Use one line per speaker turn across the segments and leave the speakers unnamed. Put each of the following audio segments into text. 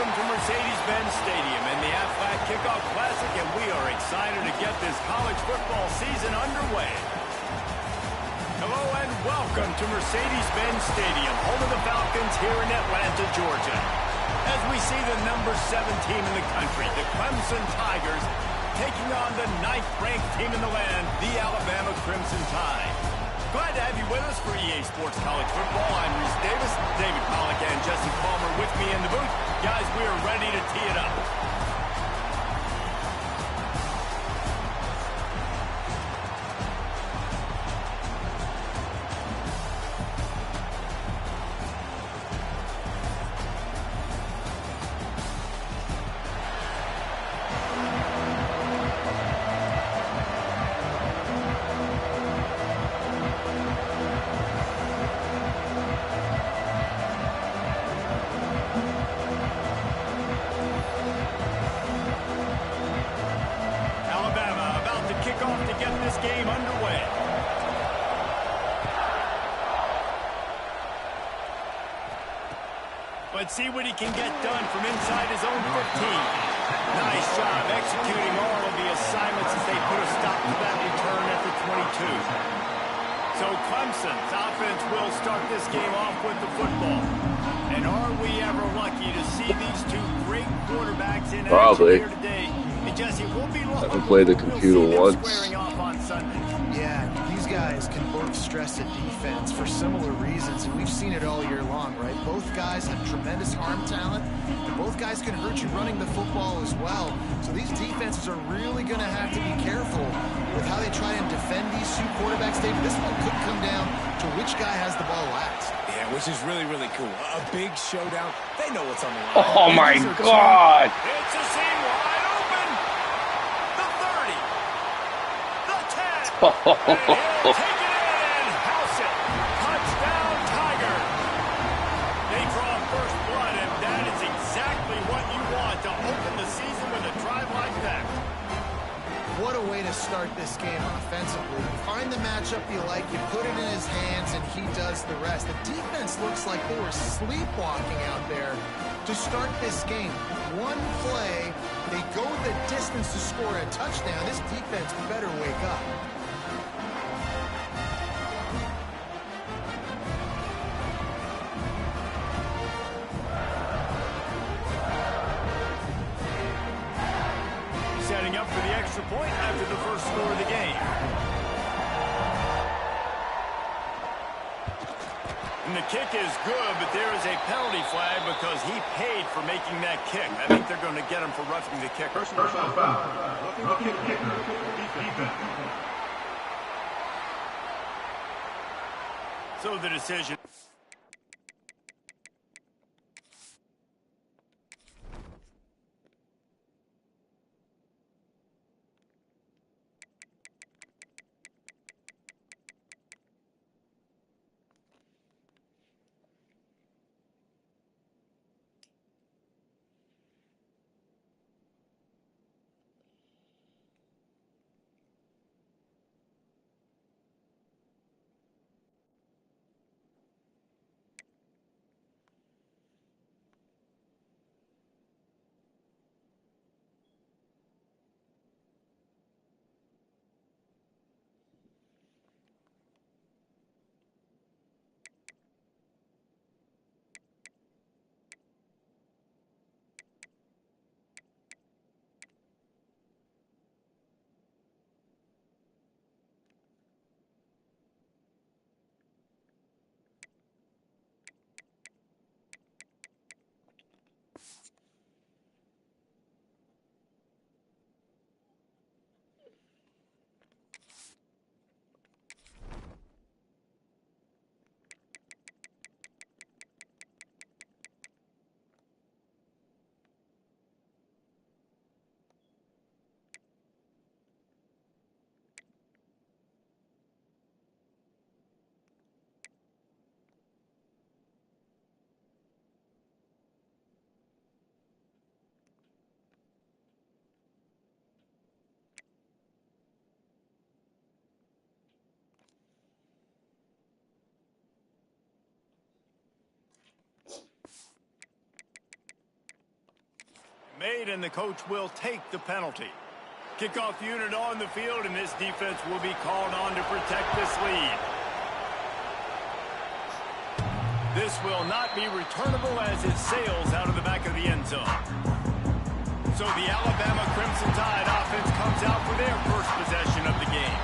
welcome to Mercedes-Benz Stadium and the Aflac Kickoff Classic, and we are excited to get this college football season underway. Hello and welcome to Mercedes-Benz Stadium, home of the Falcons here in Atlanta, Georgia. As we see the number 7 team in the country, the Clemson Tigers, taking on the 9th-ranked team in the land, the Alabama Crimson Tide. Glad to have you with us for EA Sports College Football. I'm Reese Davis, David Pollack, and Jesse Palmer with me in the booth. Guys, we are ready to tee it up. Kickoff to get this game underway. Let's see what he can get done from inside his own 15. Nice job executing all of the assignments as they put a stop to that return at the 22. So Clemson's offense will start this game off with the football. And are we ever lucky to see these two great quarterbacks in action here today? And Jesse, we'll be lucky.
I haven't played the computer once.
Yeah, these guys can both stress a defense for similar reasons, and we've seen it all year long, right? Both guys have tremendous arm talent, and both guys can hurt you running the football as well. So these defenses are really going to have to be careful with how they try and defend these two quarterbacks. David, this one could come down to which guy has the ball last.
Yeah, which is really, really cool. A big showdown. They know what's on the line.
Oh, my God.
It's a seam wide open. The 30. The 10. And he'll take it in. House it. Touchdown, Tiger. They draw first blood, and that is exactly what you want to open the season with a drive like that.
What a way to start this game offensively. You find the matchup you like, you put it in his hands, and he does the rest. The defense looks like they were sleepwalking out there to start this game. One play, they go the distance to score a touchdown. This defense better wake up.
Setting up for the extra point after the first score of the game. And the kick is good, but there is a penalty flag because he paid for making that kick. I think they're going to get him for roughing the kicker.
Personal foul. Roughing the kicker. Defense.
So the decision. made, and the coach will take the penalty. Kickoff unit on the field, and this defense will be called on to protect this lead. This will not be returnable as it sails out of the back of the end zone. So the Alabama Crimson Tide offense comes out for their first possession of the game.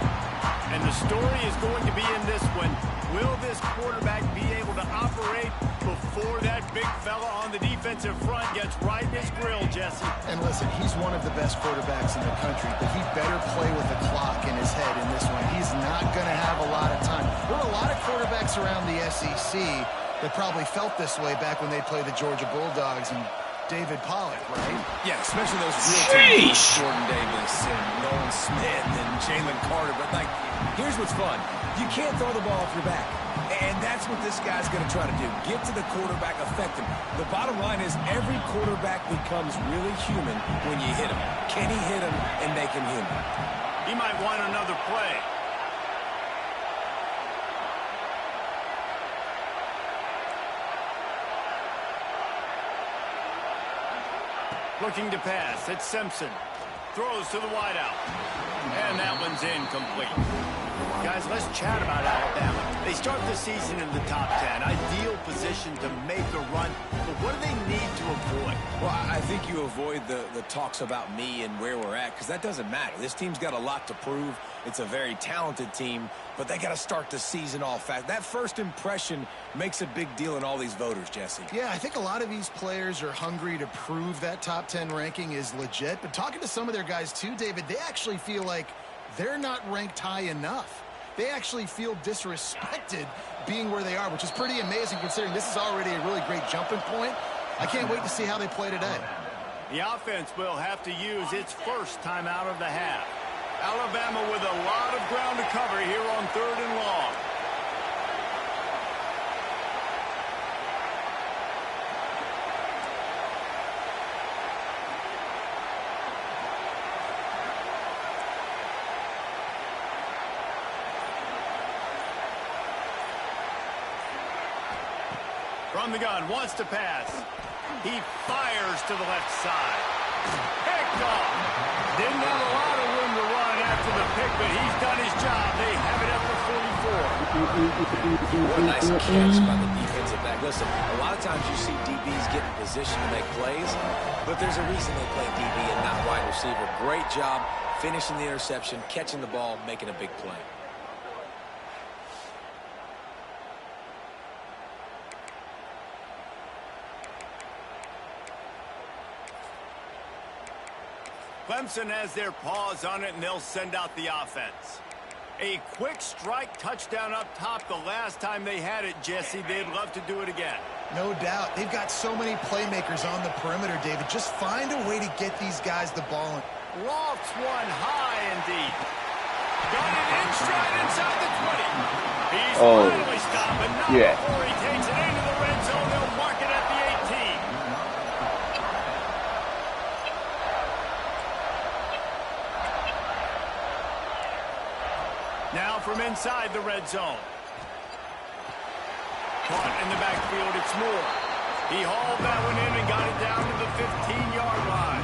And the story is going to be in this one. Will this quarterback be able to operate before that big fella on the defensive front gets right in his grill, Jesse?
And listen, he's one of the best quarterbacks in the country, but he better play with the clock in his head in this one. He's not going to have a lot of time. There are a lot of quarterbacks around the SEC that probably felt this way back when they played the Georgia Bulldogs and David Pollock, right?
Yeah, especially those real teams, Jordan Davis and Nolan Smith and Jalen Carter. But, like, here's what's fun. You can't throw the ball off your back. And that's what this guy's going to try to do. Get to the quarterback, affect him. The bottom line is every quarterback becomes really human when you hit him. Can he hit him and make him human?
He might want another play. Looking to pass. It's Simpson. Throws to the wideout. And that one's incomplete. Guys, let's chat about Alabama. They start the season in the top 10. Ideal position to make a run. But what do they need to avoid?
Well, I think you avoid the talks about me and where we're at, because that doesn't matter. This team's got a lot to prove. It's a very talented team, but they got to start the season off fast. That first impression makes a big deal in all these voters, Jesse.
Yeah, I think a lot of these players are hungry to prove that top 10 ranking is legit. But talking to some of their guys too, David, they actually feel like they're not ranked high enough. They actually feel disrespected being where they are, which is pretty amazing considering this is already a really great jumping point. I can't wait to see how they play today.
The offense will have to use its first time out of the half. Alabama with a lot of ground to cover here on 3rd and long. From the gun, wants to pass. He fires to the left side. Picked off. Didn't have a lot of room to run after the pick, but he's done his job. They have it at the 44.
What a nice catch by the defensive back. Listen, a lot of times you see DBs get in position to make plays, but there's a reason they play DB and not wide receiver. Great job finishing the interception, catching the ball, making a big play.
Clemson has their paws on it, and they'll send out the offense. A quick strike touchdown up top the last time they had it, Jesse. They'd love to do it again.
No doubt. They've got so many playmakers on the perimeter, David. Just find a way to get these guys the ball.
Lofts one high and deep. Got it in stride inside the 20. He's finally stopped, but not before he takes it into the red zone. They'll mark it at the 18. Now from inside the red zone. Caught in the backfield, it's Moore. He hauled that one in and got it down to the 15-yard line.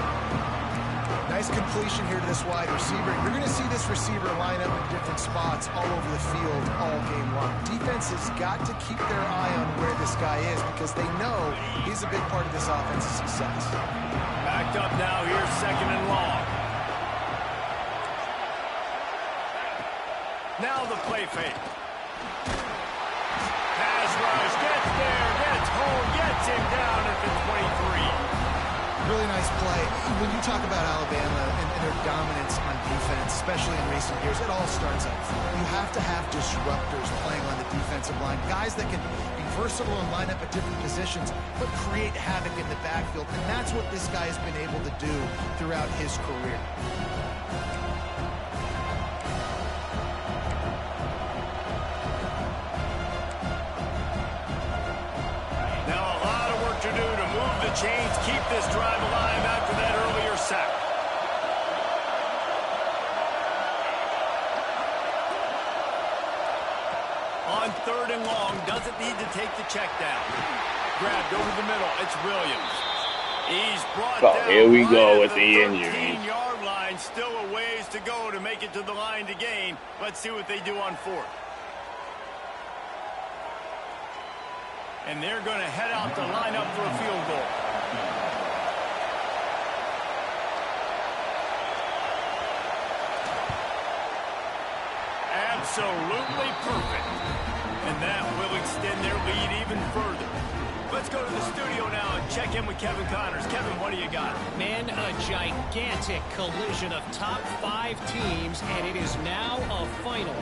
Nice completion here to this wide receiver. You're going to see this receiver line up in different spots all over the field all game long. Defense has got to keep their eye on where this guy is because they know he's a big part of this offense's success.
Backed up now, here's 2nd and long. Now the play fake. Pass rush, gets there, gets home, gets him down at the 23.
Really nice play. When you talk about Alabama and their dominance on defense, especially in recent years, it all starts up front. You have to have disruptors playing on the defensive line, guys that can be versatile and line up at different positions, but create havoc in the backfield. And that's what this guy has been able to do throughout his career.
Chains keep this drive alive after that earlier sack. On 3rd and long, doesn't need to take the check down. Grabbed over the middle, it's Williams. He's brought
Oh,
down
here we
right
go
at
with
the
the injury.
13-yard line. Still a ways to go to make it to the line to gain. Let's see what they do on 4th. And they're going to head out to line up for a field goal. Absolutely perfect. And that will extend their lead even further. Let's go to the studio now and check in with Kevin Connors. Kevin, what do you got?
Man, a gigantic collision of top 5 teams, and it is now a final.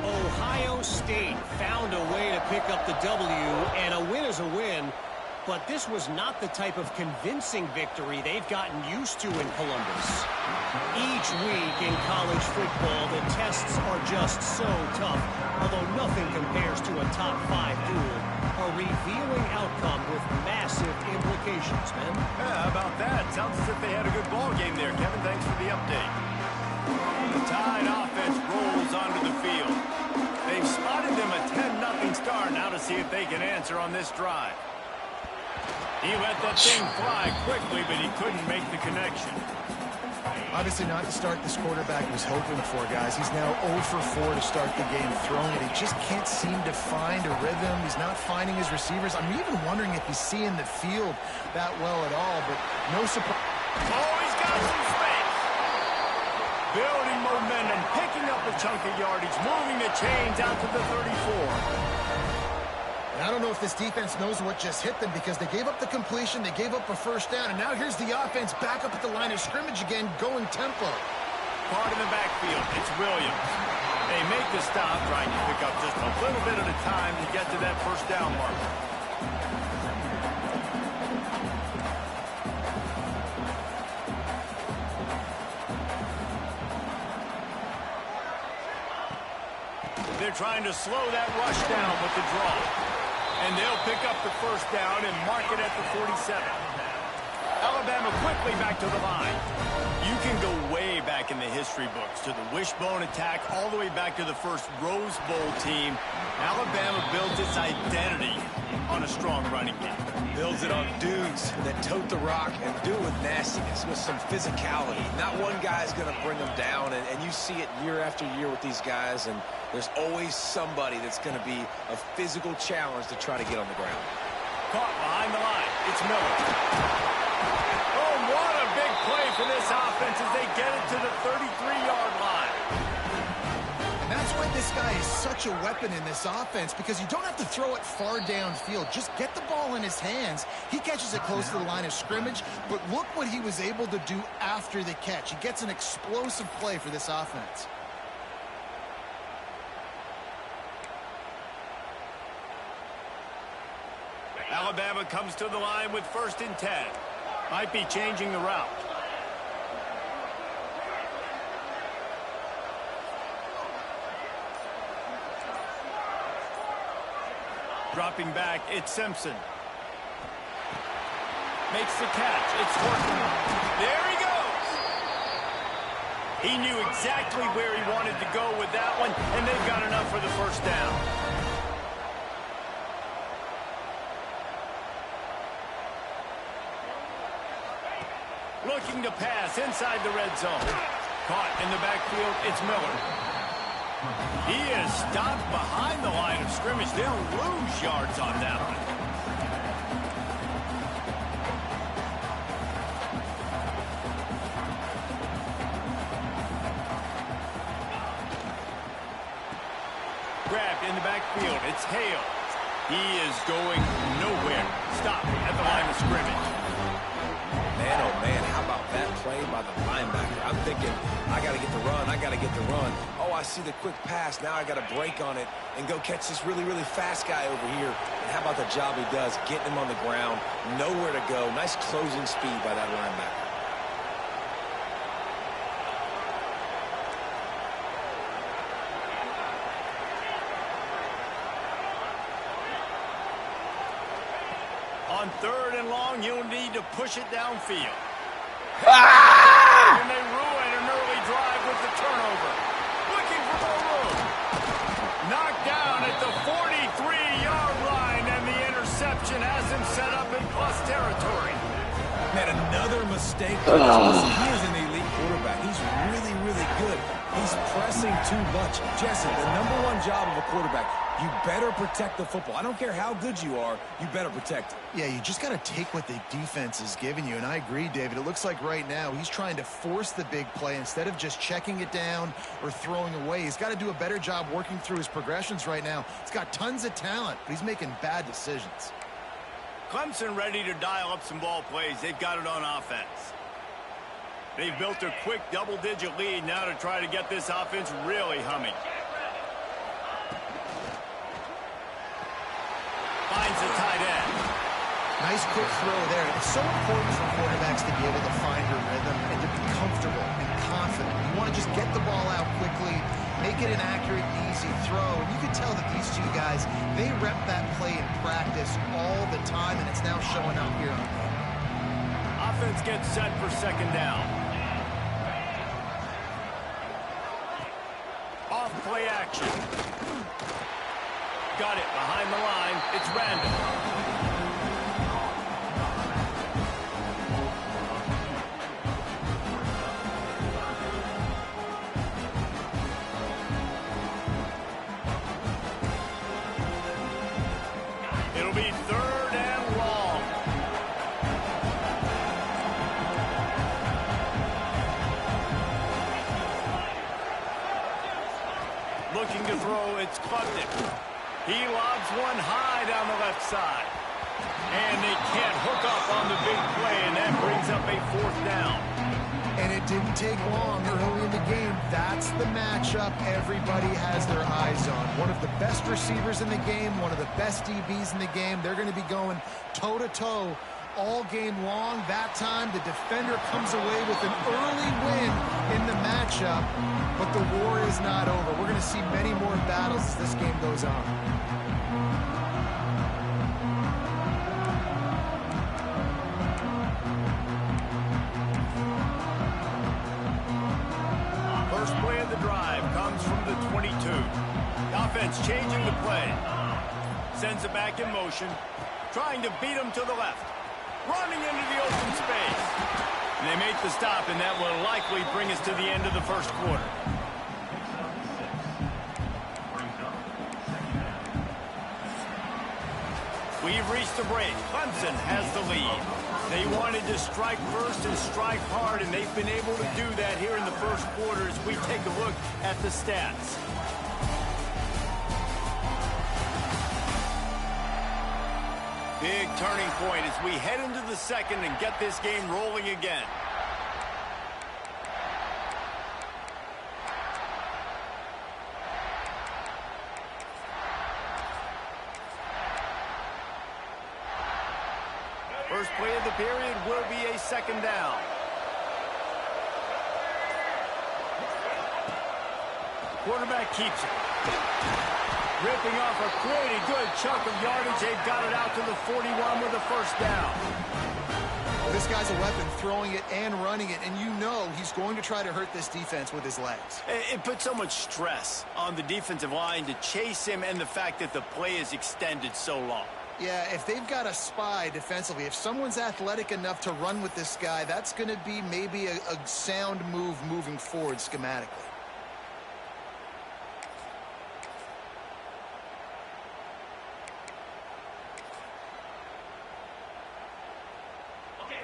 Ohio State found a way to pick up the W, and a win is a win. But this was not the type of convincing victory they've gotten used to in Columbus. Each week in college football, the tests are just so tough, although nothing compares to a top 5 duel. A revealing outcome with massive implications, man.
Yeah, how about that? Sounds as if they had a good ball game there. Kevin, thanks for the update. The Tide offense rolls onto the field. They've spotted them a 10-0 start. Now to see if they can answer on this drive. He let that thing fly quickly, but he couldn't make the connection.
Obviously not the start this quarterback was hoping for, guys. He's now 0 for 4 to start the game throwing it. He just can't seem to find a rhythm. He's not finding his receivers. I'm even wondering if he's seeing the field that well at all, but no surprise.
Oh, he's got some space. Building momentum, picking up a chunk of yardage, moving the chains out to the 34.
I don't know if this defense knows what just hit them because they gave up the completion, they gave up a first down, and now here's the offense back up at the line of scrimmage again, going tempo.
Part in the backfield, it's Williams. They make the stop, trying to pick up just a little bit at a time to get to that first down marker. They're trying to slow that rush down with the draw. And they'll pick up the first down and mark it at the 47. Alabama quickly back to the line. You can go way back in the history books to the wishbone attack all the way back to the first Rose Bowl team. Alabama built its identity on a strong running game.
Builds it on dudes that tote the rock and do it with nastiness, with some physicality. Not one guy's going to bring them down, and you see it year after year with these guys, and there's always somebody that's going to be a physical challenge to try to get on the ground.
Caught behind the line. It's Miller. Oh, what a big play for this offense as they get it to the 33-yard line.
And that's why this guy is such a weapon in this offense, because you don't have to throw it far downfield. Just get the ball in his hands. He catches it close to the line of scrimmage, but look what he was able to do after the catch. He gets an explosive play for this offense.
Alabama comes to the line with 1st and 10. Might be changing the route. Dropping back, it's Simpson. Makes the catch. It's working. There he goes. He knew exactly where he wanted to go with that one, and they've got enough for the first down. Looking to pass inside the red zone. Caught in the backfield, it's Miller. He is stopped behind the line of scrimmage. They'll lose yards on that one. Grabbed in the backfield, it's Hale. He is going nowhere. Stopped at the line of scrimmage.
Man, oh man, how about that play by the linebacker? I'm thinking, I got to get the run, I got to get the run. Oh, I see the quick pass. Now I got to break on it and go catch this really, really fast guy over here. And how about the job he does, getting him on the ground, nowhere to go. Nice closing speed by that linebacker.
On 3rd and long, you'll need to push it downfield.
Ah!
And they ruin an early drive with the turnover. Looking for more room. Knocked down at the 43-yard line, and the interception has him set up in plus territory.
Man, another mistake. Listen, he is an elite quarterback. He's really, really good. He's pressing too much. Jesse, the #1 job of a quarterback, you better protect the football. I don't care how good you are, you better protect it.
Yeah, you just got to take what the defense is giving you, and I agree, David. It looks like right now he's trying to force the big play instead of just checking it down or throwing away. He's got to do a better job working through his progressions right now. He's got tons of talent, but he's making bad decisions.
Clemson ready to dial up some ball plays. They've got it on offense. They've built a quick double-digit lead now to try to get this offense really humming. Finds the tight end.
Nice quick throw there. It's so important for quarterbacks to be able to find your rhythm and to be comfortable and confident. You want to just get the ball out quickly, make it an accurate, easy throw. And you can tell that these two guys, they rep that play in practice all the time, and it's now showing up here on them.
Offense gets set for second down. Off play action. Got it behind the line. It's Randall. It'll be 3rd and long. Looking to throw, it's Clemson. He lobs one high down the left side. And they can't hook up on the big play, and that brings up a 4th down.
And it didn't take long early in the game. That's the matchup everybody has their eyes on. One of the best receivers in the game, one of the best DBs in the game. They're going to be going toe-to-toe all game long. That time, the defender comes away with an early win in the matchup, but the war is not over. We're going to see many more battles as this game goes on.
First play of the drive comes from the 22. The offense changing the play. Sends it back in motion. Trying to beat him to the left. Running into the open space. And they make the stop, and that will likely bring us to the end of the first quarter. We've reached the break. Clemson has the lead. They wanted to strike first and strike hard, and they've been able to do that here in the first quarter as we take a look at the stats. Big turning point as we head into the second and get this game rolling again. First play of the period will be a 2nd down. Quarterback keeps it. Ripping off a pretty good chunk of yardage. They've got it out to the 41 with a 1st down.
Well, this guy's a weapon, throwing it and running it, and you know he's going to try to hurt this defense with his legs.
It puts so much stress on the defensive line to chase him, and the fact that the play is extended so long.
Yeah, if they've got a spy defensively, if someone's athletic enough to run with this guy, that's going to be maybe a sound move moving forward schematically.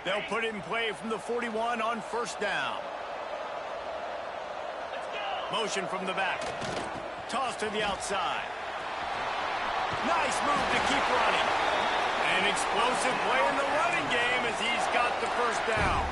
They'll put it in play from the 41 on 1st down. Motion from the back. Toss to the outside. Nice move to keep running. An explosive play in the running game as he's got the 1st down.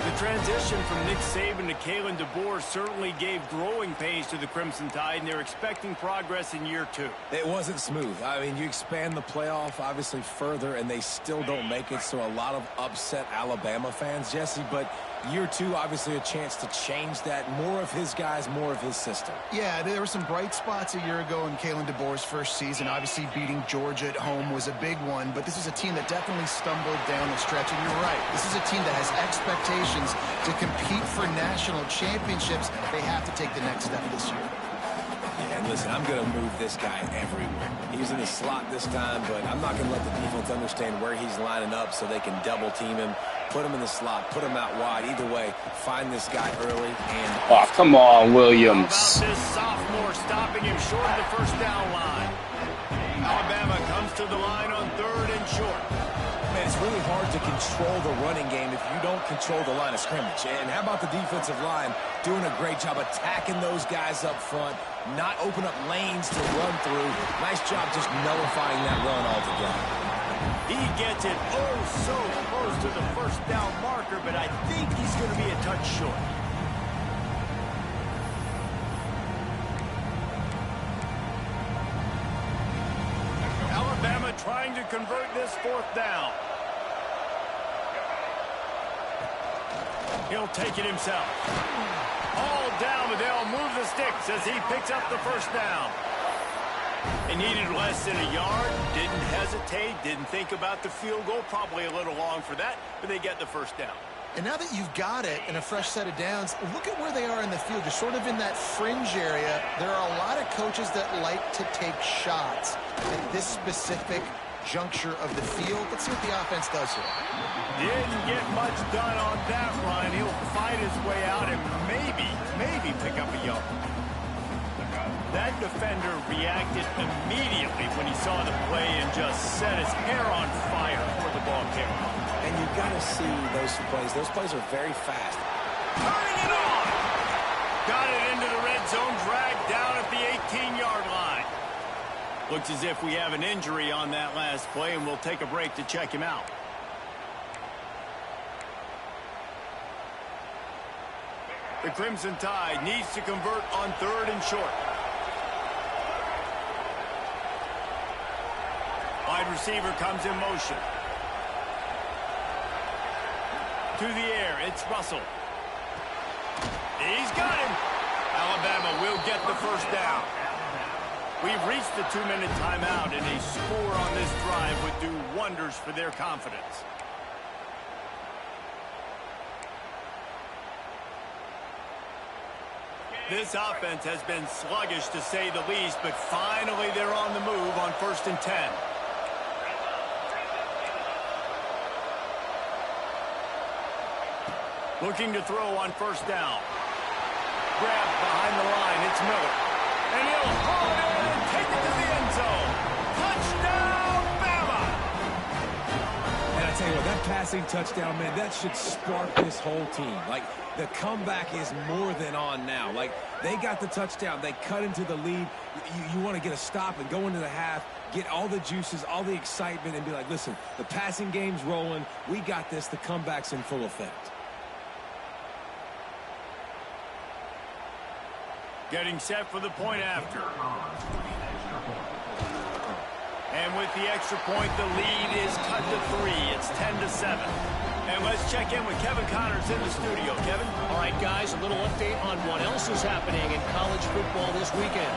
The transition from Nick Saban to Kalen DeBoer certainly gave growing pains to the Crimson Tide, and they're expecting progress in year 2.
It wasn't smooth. I mean, you expand the playoff, obviously, further, and they still don't make it, so a lot of upset Alabama fans, Jesse, but year 2, obviously, a chance to change that. More of his guys, more of his system.
Yeah, there were some bright spots a year ago in Kalen DeBoer's first season. Obviously, beating Georgia at home was a big one, but this is a team that definitely stumbled down the stretch, and you're right. This is a team that has expectations to compete for national championships. They have to take the next step this year.
Yeah, And listen, I'm going to move this guy everywhere. He's in the slot this time, but I'm not going to let the defense understand where he's lining up so they can double team him, put him in the slot, put him out wide. Either way, find this guy early and...
Oh, come on, Williams.
How about this sophomore stopping him short of the first down line? Alabama comes to the line on 3rd and short.
Man, it's really hard to control the running game if you don't control the line of scrimmage. And how about the defensive line doing a great job attacking those guys up front, not open up lanes to run through. Nice job just nullifying that run altogether.
He gets it oh so close to the first down marker, but I think he's going to be a touch short. Alabama trying to convert this 4th down. He'll take it himself. All down, but they'll move the sticks as he picks up the first down. They needed less than a yard, didn't hesitate, didn't think about the field goal. Probably a little long for that, but they get the first down.
And now that you've got it and a fresh set of downs, look at where they are in the field. You're sort of in that fringe area. There are a lot of coaches that like to take shots at this specific juncture of the field. Let's see what the offense does here.
Didn't get much done on that run. He'll fight his way out and maybe pick up a yard. That defender reacted immediately when he saw the play and just set his hair on fire before the ball came out.
And you've got to see those plays. Those plays are very fast.
Turning it on. Got it into the red zone, dragged down at the 18-yard line. Looks as if we have an injury on that last play, and we'll take a break to check him out. The Crimson Tide needs to convert on 3rd and short. Wide receiver comes in motion. To the air, it's Russell. He's got him. Alabama will get the first down. We've reached the 2-minute timeout, and a score on this drive would do wonders for their confidence. This offense has been sluggish, to say the least, but finally they're on the move on 1st and 10. Looking to throw on 1st down. Grabbed behind the line, it's Miller. And he'll haul it in and take it to the end zone. Touchdown, Bama!
And I tell you what, that passing touchdown, man, that should spark this whole team. Like, the comeback is more than on now. Like, they got the touchdown. They cut into the lead. You want to get a stop and go into the half, get all the juices, all the excitement, and be like, listen, the passing game's rolling. We got this. The comeback's in full effect.
Getting set for the point after. And with the extra point, the lead is cut to 3. It's 10-7. And let's check in with Kevin Connors in the studio. Kevin?
All right, guys, a little update on what else is happening in college football this weekend.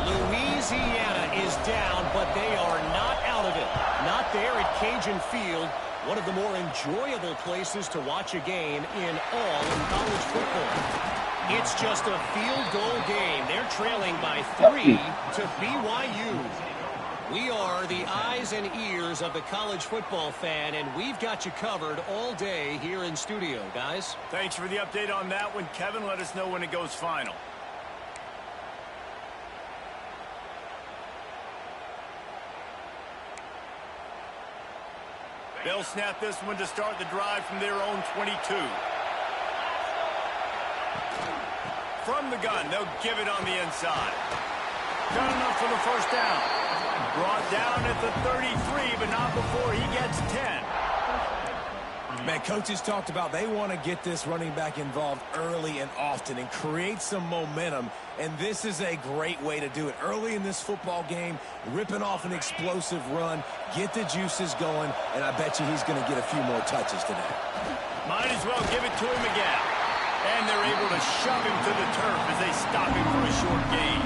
Louisiana is down, but they are not out of it. Not there at Cajun Field, one of the more enjoyable places to watch a game in all of college football. It's just a field goal game. They're trailing by 3 to BYU. We are the eyes and ears of the college football fan, and we've got you covered all day here in studio, guys.
Thanks for the update on that one, Kevin. Let us know when it goes final. They'll snap this one to start the drive from their own 22. From the gun, they'll give it on the inside. Got enough for the first down. Brought down at the 33, but not before he gets 10.
Man, coaches talked about they want to get this running back involved early and often and create some momentum, and this is a great way to do it. Early in this football game, ripping off an explosive run, get the juices going, and I bet you he's going to get a few more touches today.
Might as well give it to him again. And they're able to shove him to the turf as they stop him for a short gain.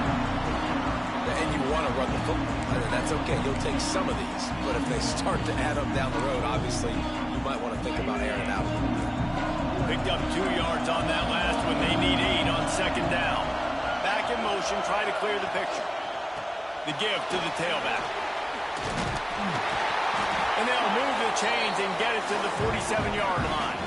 And you want to run the football. That's okay. You'll take some of these. But if they start to add up down the road, obviously, you might want to think about airing it out a little bit.
Picked up 2 yards on that last one. They need 8 on 2nd down. Back in motion, try to clear the picture. The give to the tailback. And they'll move the chains and get it to the 47-yard line.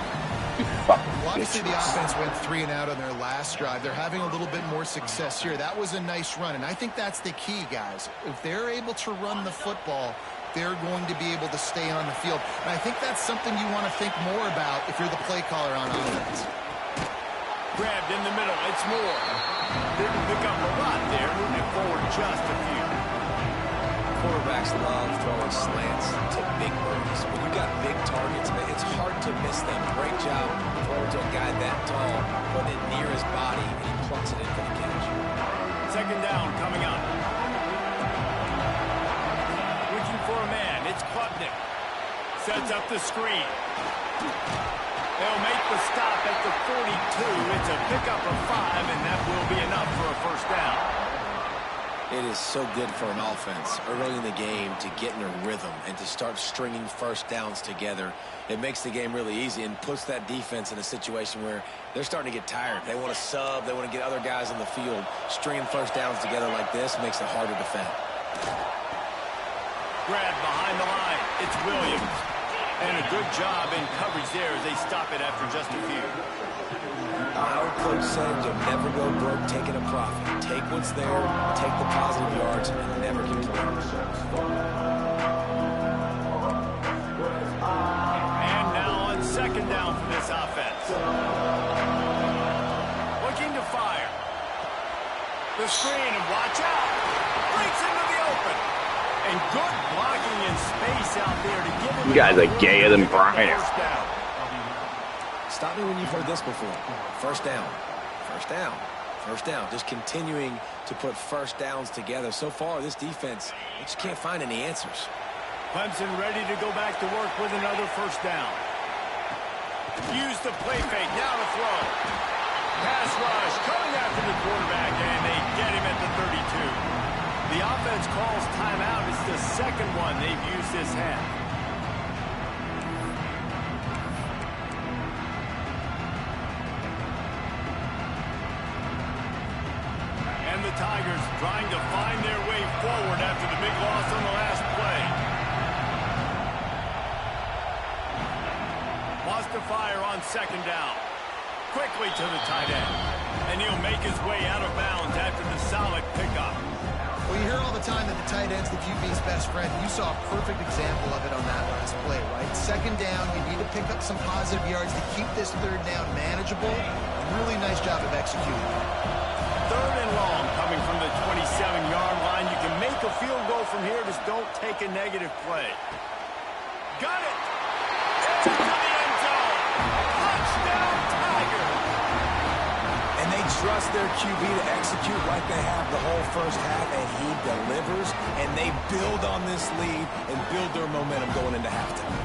Well, obviously, the offense went 3 and out on their last drive. They're having a little bit more success here. That was a nice run, and I think that's the key, guys. If they're able to run the football, they're going to be able to stay on the field. And I think that's something you want to think more about if you're the play caller on offense.
Grabbed in the middle. It's Moore. Didn't pick up a lot there. Moving it forward just a few.
Quarterbacks love throwing slants to big birdies. When you've got big targets, it's hard to miss them. Great job throwing to a guy that tall, putting it near his body, and he plucks it in for the catch.
Second down coming up. Looking for a man. It's Klubnik. Sets up the screen. They'll make the stop at the 42. It's a pickup of 5, and that will be enough for a first down.
It is so good for an offense early in the game to get in a rhythm and to start stringing first downs together. It makes the game really easy and puts that defense in a situation where they're starting to get tired. They want to sub. They want to get other guys on the field. Stringing first downs together like this makes it hard to defend.
Grabbed behind the line. It's Williams. And a good job in coverage there as they stop it after just a few.
Our coach said you'll never go broke taking a profit. Take what's there, take the positive yards, and never complain.
And now on second down for this offense. Looking to fire. The screen, and watch out. Breaks into the open. And good blocking in space out there to give him.
You guys are gayer than Brian.
Stop me when you've heard this before. First down. First down. First down. Just continuing to put first downs together. So far, this defense, they just can't find any answers.
Clemson ready to go back to work with another first down. Use the play fake. Now to throw. Pass rush. Coming after the quarterback, and they get him at the 32. The offense calls timeout. It's the second one they've used this half. And the Tigers trying to find their way forward after the big loss on the last play. Lost to fire on second down. Quickly to the tight end. And he'll make his way out of bounds after the solid pickup.
Well, you hear all the time that the tight end's the QB's best friend. You saw a perfect example of it on that last play, right? Second down, you need to pick up some positive yards to keep this third down manageable. Really nice job of executing.
Third and long coming from the 27-yard line. You can make a field goal from here. Just don't take a negative play. Got it! Into the end zone! Touchdown, Tiger!
And they trust their QB to execute like they have the whole first half, and he delivers, and they build on this lead and build their momentum going into halftime.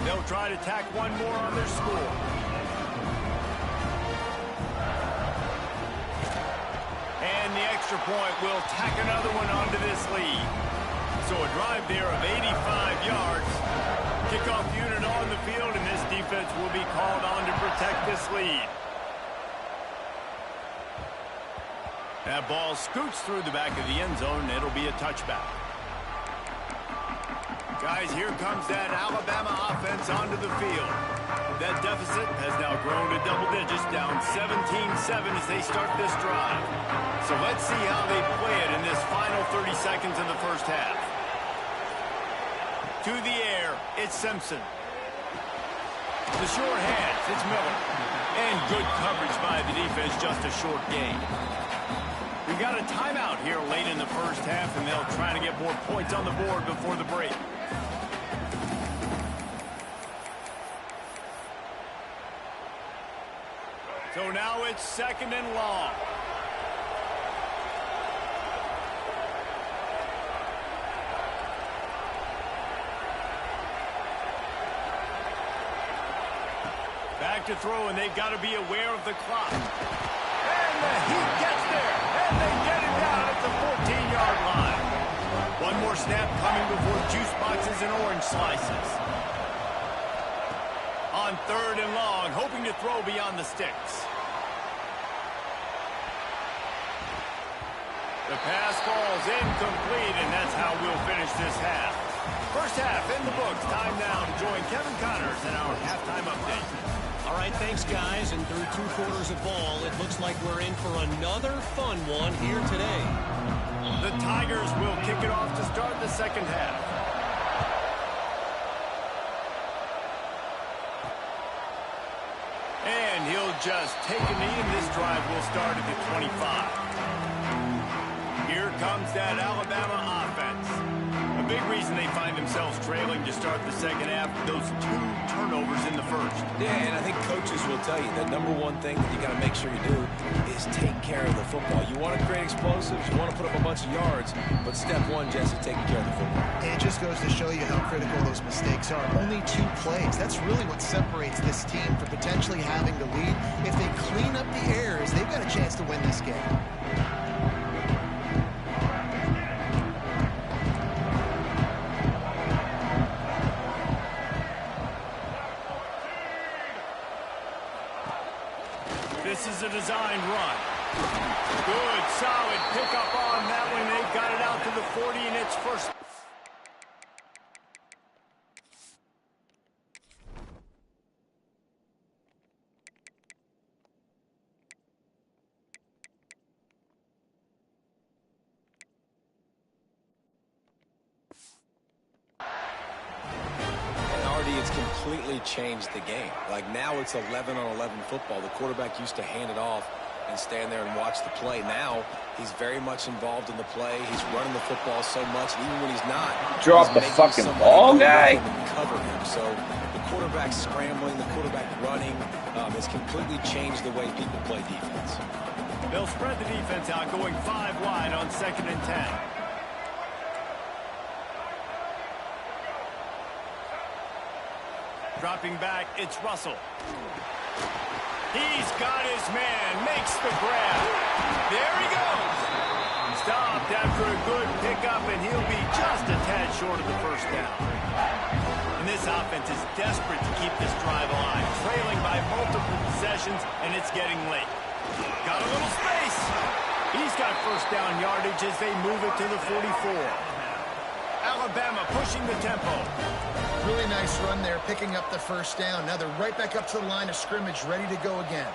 They'll try to tack one more on their score. And the extra point will tack another one onto this lead. So a drive there of 85 yards. Kickoff unit on the field, and this defense will be called on to protect this lead. That ball scoots through the back of the end zone, and it'll be a touchback. Guys, here comes that Alabama offense onto the field. That deficit has now grown to double digits, down 17-7 as they start this drive. So let's see how they play it in this final 30 seconds of the first half. To the air, it's Simpson. The short hands, it's Miller. And good coverage by the defense, just a short gain. We got a timeout here late in the first half, and they'll try to get more points on the board before the break. So now it's second and long. Back to throw, and they've got to be aware of the clock. And he gets there, and they get it down at the 14-yard line. One more snap coming before juice boxes and orange slices. On 3rd and long, hoping to throw beyond the sticks. The pass falls incomplete, and that's how we'll finish this half. First half in the books. Time now to join Kevin Connors in our halftime update.
All right, thanks, guys. And through 2 quarters of ball, it looks like we're in for another fun one here today.
The Tigers will kick it off to start the second half. And he'll just take a knee, and this drive will start at the 25. Here comes that Alabama offense. A big reason they find themselves trailing to start the second half, those 2 turnovers in the first.
Yeah, and I think coaches will tell you that number one thing that you got to make sure you do is take care of the football. You want to create explosives, you want to put up a bunch of yards, but step one, Jesse, taking care of the football.
It just goes to show you how critical those mistakes are. Only 2 plays. That's really what separates this team from potentially having to lead. If they clean up the errors, they've got a chance to win this game.
This is a designed run. Good, solid pickup on that one. They've got it out to the 40, and it's first.
It's completely changed the game. Like now it's 11-on-11 football. The quarterback used to hand it off and stand there and watch the play. Now he's very much involved in the play. He's running the football so much, and even when he's not,
Drop the fucking ball, guy.
Cover him. So the quarterback scrambling, the quarterback running has completely changed the way people play defense.
They'll spread the defense out, going 5 wide on 2nd and 10. Dropping back, it's Russell. He's got his man, makes the grab. There he goes. Stopped after a good pickup, and he'll be just a tad short of the first down. And this offense is desperate to keep this drive alive, trailing by multiple possessions, and it's getting late. Got a little space. He's got first down yardage as they move it to the 44. Alabama pushing the tempo.
Really nice run there, picking up the first down. Now they're right back up to the line of scrimmage, ready to go again.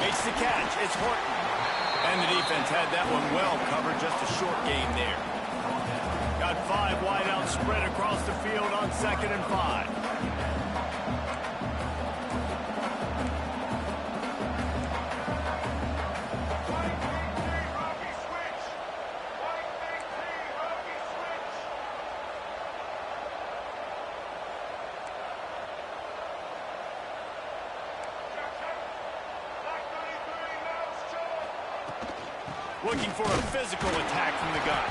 Makes the catch. It's Horton. And the defense had that one well covered. Just a short gain there. Got 5 wide out spread across the field on 2nd and 5. Looking for a physical attack from the gun.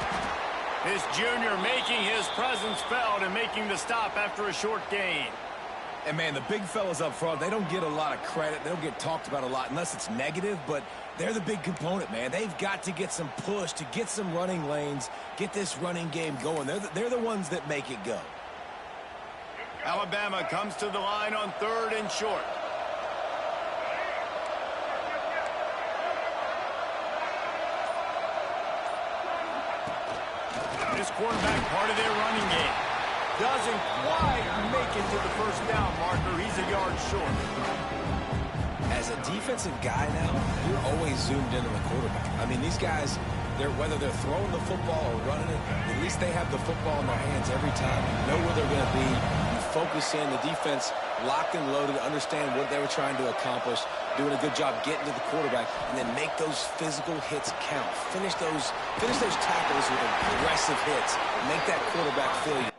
This junior making his presence felt and making the stop after a short gain.
And, man, the big fellas up front, they don't get a lot of credit. They don't get talked about a lot unless it's negative, but they're the big component, man. They've got to get some push, to get some running lanes, get this running game going. They're the ones that make it go.
Alabama comes to the line on 3rd and short. This quarterback part of their running game. Doesn't quite make it to the first down marker. He's a yard short.
As a defensive guy now, you're always zoomed in on the quarterback. I mean, these guys, whether they're throwing the football or running it, at least they have the football in their hands every time. You know where they're going to be. You focus in. The defense locked and loaded, understand what they were trying to accomplish, doing a good job getting to the quarterback, and then make those physical hits count. Finish those tackles with aggressive hits. Make that quarterback feel you.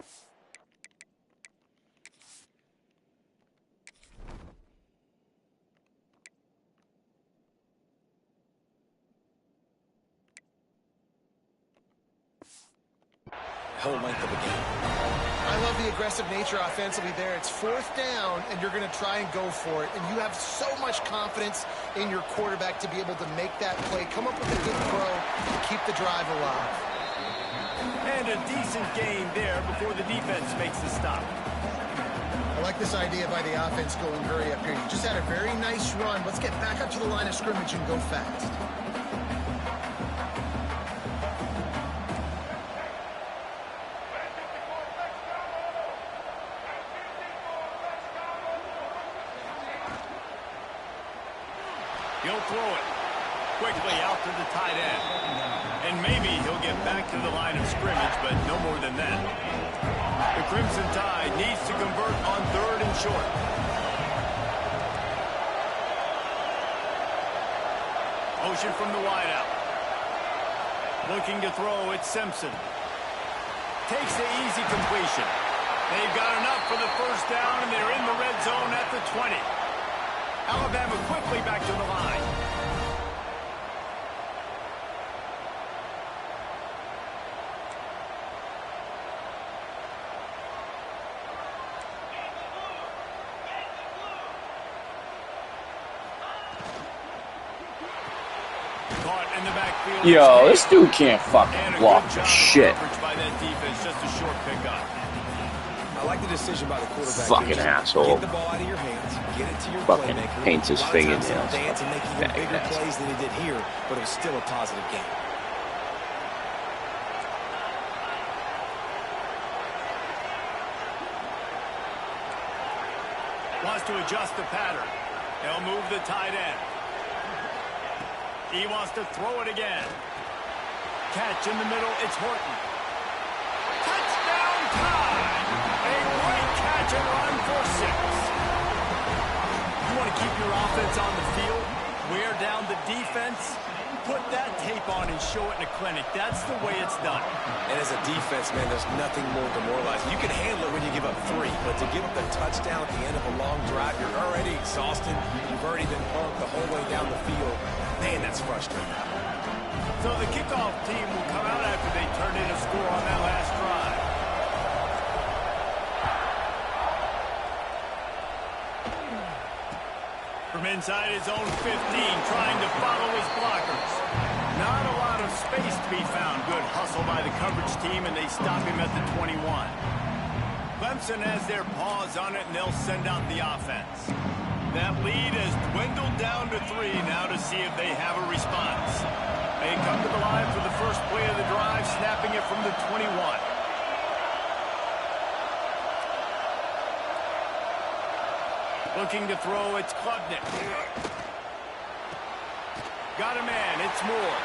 Whole length of the game.
I love the aggressive nature offensively there. It's 4th down, and you're going to try and go for it. And you have so much confidence in your quarterback to be able to make that play, come up with a good throw, and keep the drive alive.
And a decent gain there before the defense makes the stop.
I like this idea by the offense going hurry up here. You just had a very nice run. Let's get back up to the line of scrimmage and go fast.
He'll throw it quickly out to the tight end. And maybe he'll get back to the line of scrimmage, but no more than that. The Crimson Tide needs to convert on 3rd and short. Motion from the wideout. Looking to throw, it's Simpson. Takes the easy completion. They've got enough for the 1st down, and they're in the red zone at the 20. Alabama quickly back to the line. Caught in the backfield.
Yo, this dude can't fucking block for shit.
By that defense, just a short pickup.
I like the decision by the quarterback.
Fucking asshole.
Get the ball out of your hands. Get it to your
Fucking
playmaker.
paints his fingernails.
He'll dance and make even bigger
Badass.
plays than he did here, but it was still a positive game.
Wants to adjust the pattern. They'll move the tight end. He wants to throw it again. Catch in the middle. It's Horton. Touchdown Tide! A great catch and run for 6. You want to keep your offense on the field, wear down the defense, put that tape on and show it in a clinic. That's the way it's done.
And as a defense, man, there's nothing more demoralizing. You can handle it when you give up 3, but to give up the touchdown at the end of a long drive, you're already exhausted. You've already been punked the whole way down the field. Man, that's frustrating.
So the kickoff team will come out after they turn in a score on that last drive. From inside his own 15, trying to follow his blockers. Not a lot of space to be found. Good hustle by the coverage team, and they stop him at the 21. Clemson has their paws on it, and they'll send out the offense. That lead has dwindled down to 3 now to see if they have a response. They come to the line for the first play of the drive, snapping it from the 21. Looking to throw, it's Klubnik. Got a man, it's Moore.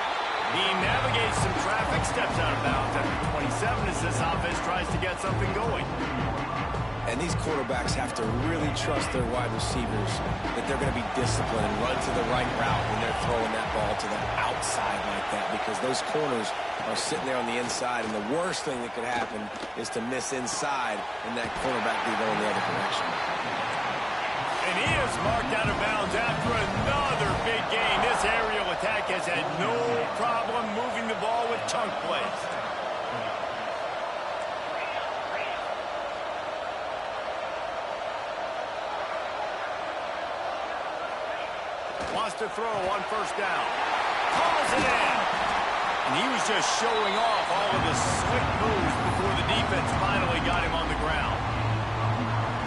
He navigates some traffic, steps out of bounds at the 27 as this offense tries to get something going.
And these quarterbacks have to really trust their wide receivers that they're going to be disciplined and run to the right route when they're throwing that ball to the outside like that, because those corners are sitting there on the inside, and the worst thing that could happen is to miss inside and that cornerback be going the other direction.
And he is marked out of bounds after another big gain. This aerial attack has had no problem moving the ball with chunk plays. Wants to throw on 1st down. Calls it in. And he was just showing off all of the slick moves before the defense finally got him on the ground.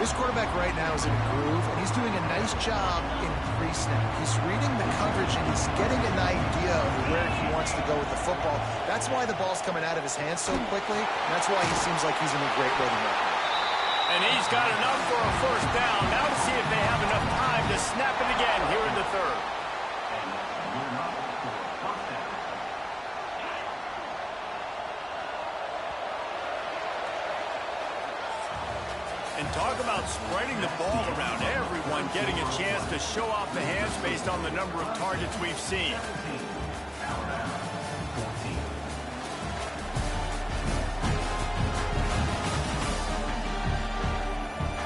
This quarterback right now is in a groove, and he's doing a nice job in pre-snap. He's reading the coverage, and he's getting an idea of where he wants to go with the football. That's why the ball's coming out of his hands so quickly, and that's why he seems like he's in a great rhythm right now.
And he's got enough for a 1st down. Now to see if they have enough time to snap it again here in the 3rd. And talk about spreading the ball around. Everyone getting a chance to show off the hands based on the number of targets we've seen.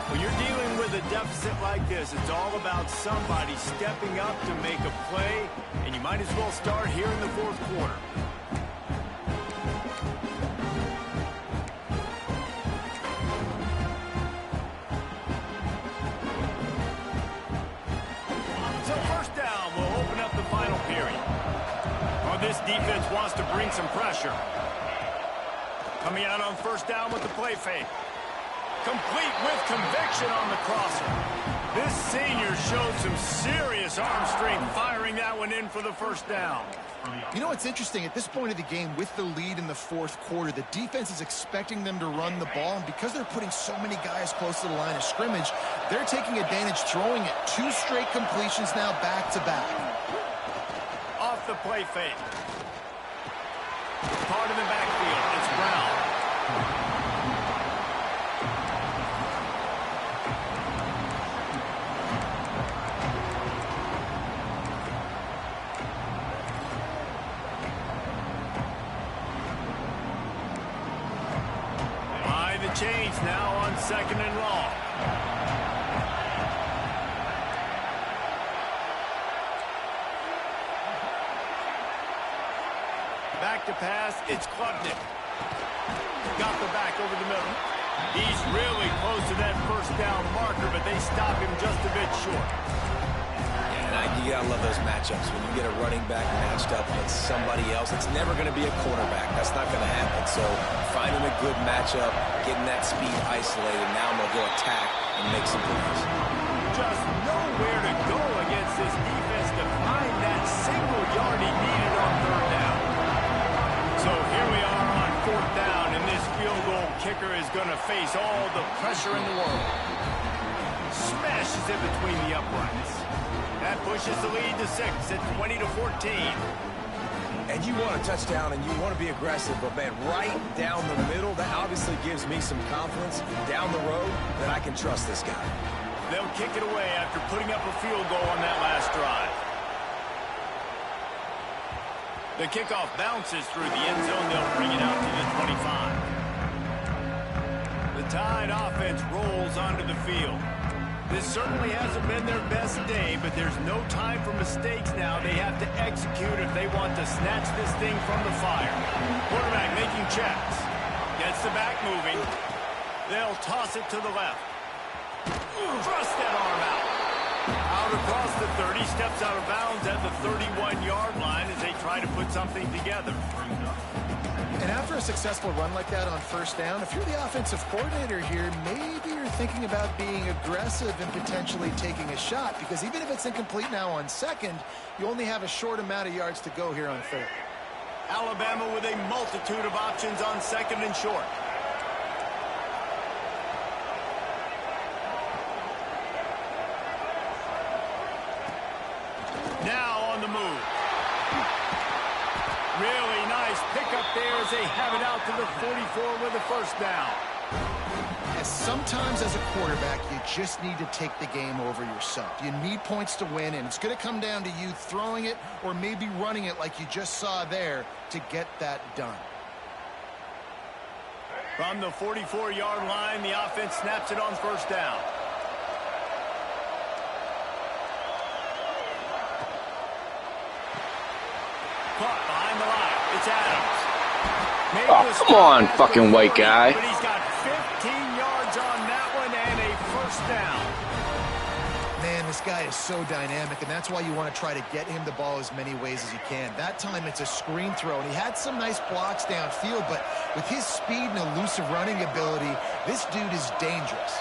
When you're dealing with a deficit like this, it's all about somebody stepping up to make a play, and you might as well start here in the 4th quarter. this defense wants to bring some pressure. Coming out on first down with the play fake. Complete with conviction on the crosser. This senior showed some serious arm strength firing that one in for the first down.
You know what's interesting? At this point of the game, with the lead in the fourth quarter, the defense is expecting them to run the ball, and because they're putting so many guys close to the line of scrimmage, they're taking advantage, throwing it. 2 straight completions now back-to-back.
Off the play fake. Part in the backfield. It's Brown. Change now on 2nd and long. Back to pass, it's Klubnik. Got the back over the middle. He's really close to that first down marker, but they stop him just a bit short.
You gotta love those matchups. When you get a running back matched up against somebody else, it's never going to be a cornerback. That's not going to happen. So finding a good matchup, getting that speed isolated, now they'll go attack and make some plays.
Just nowhere to go against this defense to find that single yard he needed on 3rd down. So here we are on 4th down, and this field goal kicker is going to face all the pressure in the world. Smashes it between the uprights. That pushes the lead to 6 at 20-14.
And you want a touchdown and you want to be aggressive, but man, right down the middle, that obviously gives me some confidence down the road that I can trust this guy.
They'll kick it away after putting up a field goal on that last drive. The kickoff bounces through the end zone. They'll bring it out to the 25. The Tide offense rolls onto the field. This certainly hasn't been their best day, but there's no time for mistakes now. They have to execute if they want to snatch this thing from the fire. Quarterback making checks. Gets the back moving. They'll toss it to the left. Thrust that arm out. Out across the 30, steps out of bounds at the 31-yard line as they try to put something together.
And after a successful run like that on first down, if you're the offensive coordinator here, maybe you're thinking about being aggressive and potentially taking a shot, because even if it's incomplete now on 2nd, you only have a short amount of yards to go here on 3rd.
Alabama with a multitude of options on 2nd and short. Now on the move. Really nice pickup there as they have it out to the 44 with a first down.
And sometimes as a quarterback, you just need to take the game over yourself. You need points to win, and it's going to come down to you throwing it or maybe running it like you just saw there to get that done.
From the 44-yard line, the offense snaps it on first down. Caught behind the line. It's Adams.
Oh, come on, fucking white guy.
But he's got 15 yards on that one and a first down.
Man, this guy is so dynamic, and that's why you want to try to get him the ball as many ways as you can. That time it's a screen throw, and he had some nice blocks downfield, but with his speed and elusive running ability, this dude is dangerous.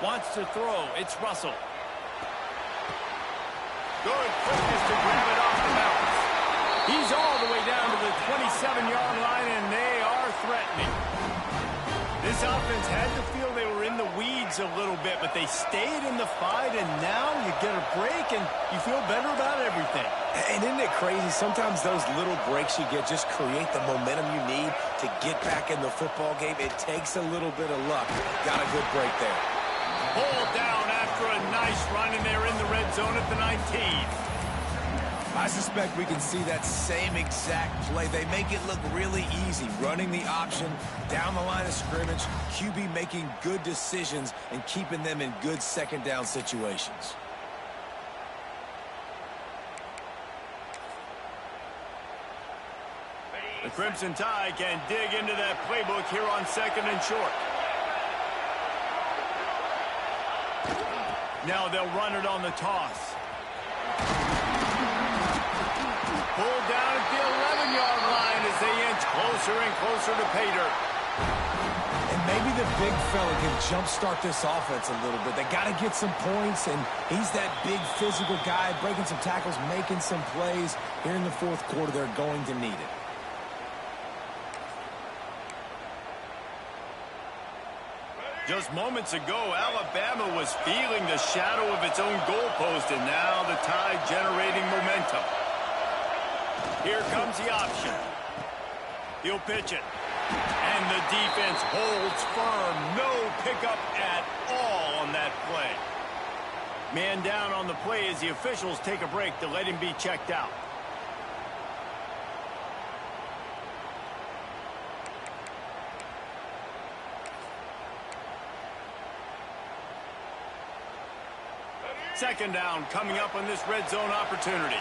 Wants to throw. It's Russell. Good quickness to grab it off the bounce. He's all the way down to the 27-yard line, and they are threatening. This offense had to feel they were in the weeds a little bit, but they stayed in the fight, and now you get a break, and you feel better about everything.
And isn't it crazy? Sometimes those little breaks you get just create the momentum you need to get back in the football game. It takes a little bit of luck. Got a good break there.
Pulled down after a nice run, and they're in the red zone at the 19.
I suspect we can see that same exact play. They make it look really easy, running the option down the line of scrimmage, QB making good decisions and keeping them in good second down situations.
The Crimson Tide can dig into that playbook here on 2nd and short. Now they'll run it on the toss. Pulled down at the 11-yard line as they inch closer and closer to pay dirt.
And maybe the big fella can jumpstart this offense a little bit. They got to get some points, and he's that big physical guy, breaking some tackles, making some plays. Here in the 4th quarter, they're going to need it.
Just moments ago, Alabama was feeling the shadow of its own goalpost, and now the Tide generating momentum. Here comes the option. He'll pitch it. And the defense holds firm. No pickup at all on that play. Man down on the play as the officials take a break to let him be checked out. Second down coming up on this red zone opportunity.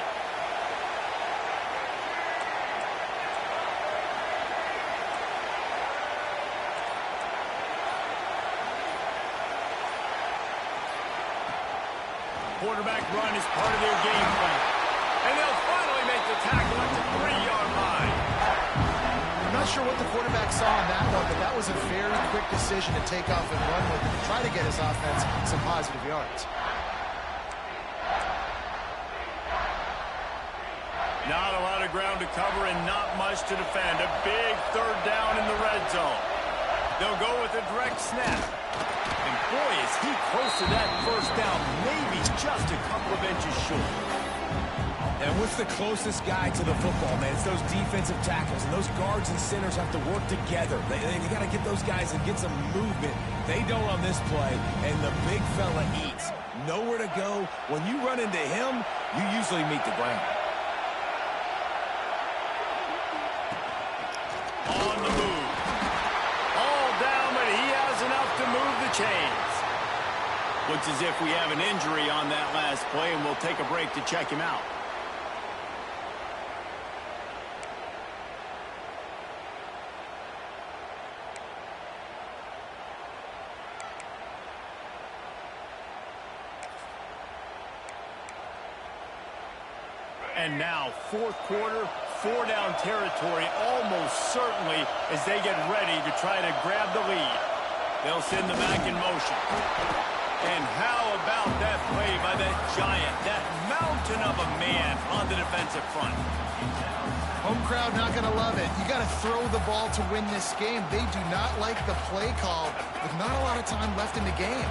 Quarterback run is part of their game plan. And they'll finally make the tackle at the 3-yard line.
I'm not sure what the quarterback saw on that one, but that was a very quick decision to take off and run with it and try to get his offense some positive yards.
Not a lot of ground to cover and not much to defend. A big 3rd down in the red zone. They'll go with a direct snap. And boy, is he close to that 1st down. Maybe just a couple of inches short.
And what's the closest guy to the football, man? It's those defensive tackles. And those guards and centers have to work together. They got to get those guys and get some movement. They don't on this play. And the big fella eats. Nowhere to go. When you run into him, you usually meet the ground.
On the move. All down, but he has enough to move the chains. Looks as if we have an injury on that last play, and we'll take a break to check him out. And now, 4th quarter, 4-down territory almost certainly as they get ready to try to grab the lead. They'll send the back in motion. And how about that play by that giant, that mountain of a man on the defensive front?
Home crowd not going to love it. You got to throw the ball to win this game. They do not like the play call with not a lot of time left in the game.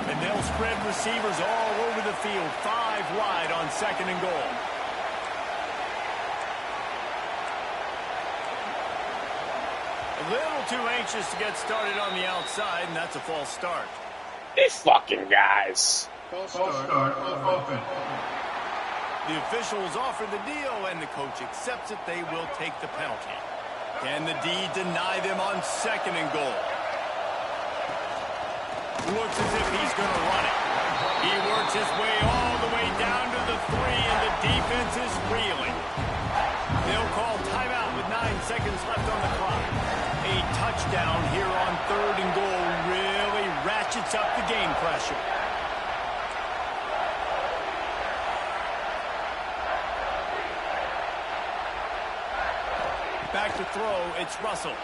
And they'll spread receivers all over the field, 5 wide on 2nd and goal. A little too anxious to get started on the outside, and that's a false start.
These fucking guys.
False start of offense.
The officials offer the deal, and the coach accepts it. They will take the penalty. Can the D deny them on 2nd and goal? Looks as if he's going to run it. He works his way all the way down to the 3, and the defense is reeling. They'll call timeout with 9 seconds left on the clock. A touchdown here on 3rd and goal really ratchets up the game pressure. Back to throw, it's Russell.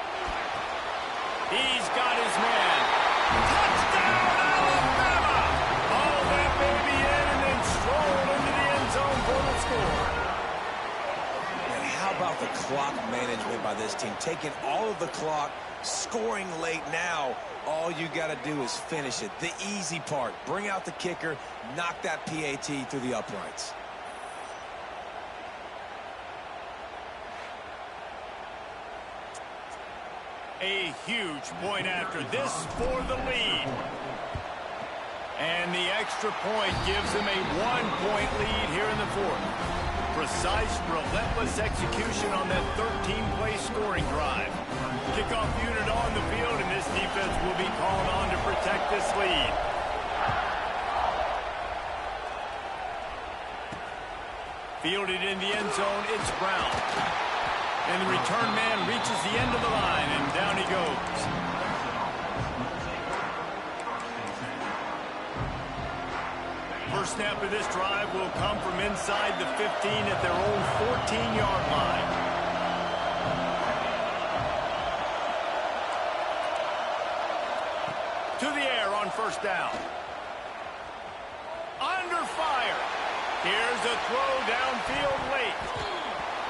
He's got his man. Touchdown, Alabama! All that baby in and then strolled into the end zone for the score.
And how about the clock management by this team? Taking all of the clock, scoring late now. All you got to do is finish it. The easy part. Bring out the kicker, knock that PAT through the uprights.
A huge point after this for the lead. And the extra point gives them a 1-point lead here in the 4th. Precise, relentless execution on that 13-play scoring drive. Kickoff unit on the field, and this defense will be called on to protect this lead. Fielded in the end zone, it's Brown. And the return man reaches the end of the line, and down he goes. First snap of this drive will come from inside the 15 at their own 14-yard line. To the air on first down. Under fire. Here's a throw downfield late.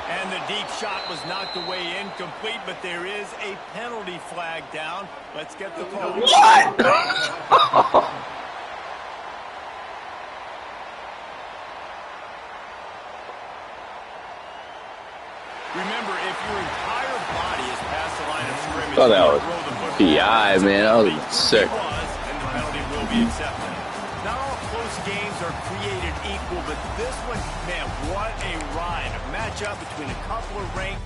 And the deep shot was knocked away incomplete, but there is a penalty flag down. Let's get the call.
What?
Remember, if your entire body is past the line of scrimmage,
Oh, that
you
was
throw the football.
PI, man. That was sick.
It was, and the penalty will be accepted. Not all close games are created equal, but this one, man, what a ride. A matchup between a couple of ranked